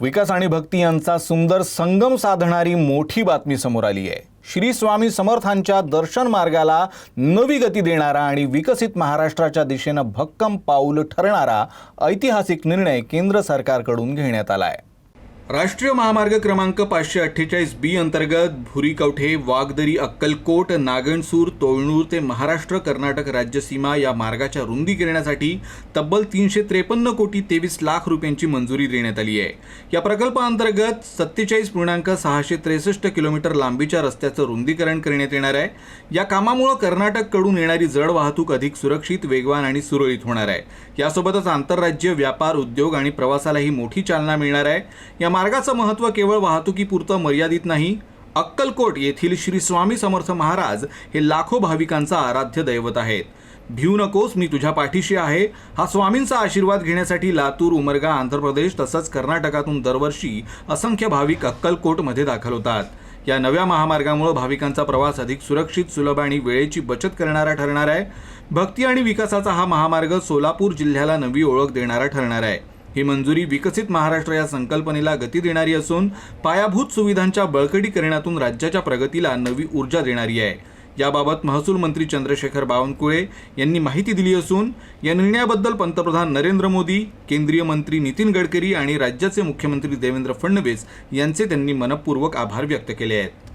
विकास आणि भक्ती यांचा सुंदर संगम साधणारी मोठी बातमी समोर आली आहे। श्री स्वामी समर्थांच्या दर्शन मार्गाला नवी गती देणारा आणि विकसित महाराष्ट्राच्या दिशेने भक्कम पाऊल ठरणारा ऐतिहासिक निर्णय केंद्र सरकारकडून घेण्यात आला आहे। राष्ट्रीय महामार्ग क्रमांक 548B अंतर्गत भुरीकवठे, वागदरी, अक्कलकोट, नागणसूर, तोळणूर ते महाराष्ट्र कर्नाटक राज्य सीमा या मार्गाच्या रुंदीकरणासाठी तब्बल 353 कोटी 23 लाख रुपयांची मंजुरी देण्यात आली आहे। या प्रकल्पाअंतर्गत 47.663 किलोमीटर लांबीच्या रस्त्याचं रुंदीकरण करण्यात येणार आहे। या कामामुळे कर्नाटककडून येणारी जड वाहतूक अधिक सुरक्षित, वेगवान आणि सुरळीत होणार आहे। यासोबतच आंतरराज्य व्यापार, उद्योग आणि प्रवासालाही मोठी चालना मिळणार आहे। या मार्गाचं महत्त्व केवळ वाहतुकीपुरतं मर्यादित नाही। अक्कलकोट येथील श्री स्वामी समर्थ महाराज हे लाखो भाविकांचा आराध्य दैवत आहेत। भिऊ नकोस, मी तुझ्या पाठीशी आहे हा स्वामींचा आशीर्वाद घेण्यासाठी लातूर, उमरगा, आंध्र प्रदेश तसंच कर्नाटकातून दरवर्षी असंख्य भाविक अक्कलकोटमध्ये दाखल होतात। या नव्या महामार्गामुळे भाविकांचा प्रवास अधिक सुरक्षित, सुलभ आणि वेळेची बचत करणारा ठरणार आहे। भक्ती आणि विकासाचा हा महामार्ग सोलापूर जिल्ह्याला नवी ओळख देणारा ठरणार आहे। ही मंजुरी विकसित महाराष्ट्र या संकल्पनेला गती देणारी असून पायाभूत सुविधांच्या बळकटीकरणातून राज्याच्या प्रगतीला नवी ऊर्जा देणारी आहे। याबाबत महसूल मंत्री चंद्रशेखर बावनकुळे यांनी माहिती दिली असून या निर्णयाबद्दल पंतप्रधान नरेंद्र मोदी, केंद्रीय मंत्री नितीन गडकरी आणि राज्याचे मुख्यमंत्री देवेंद्र फडणवीस यांचे त्यांनी मनपूर्वक आभार व्यक्त केले आहेत।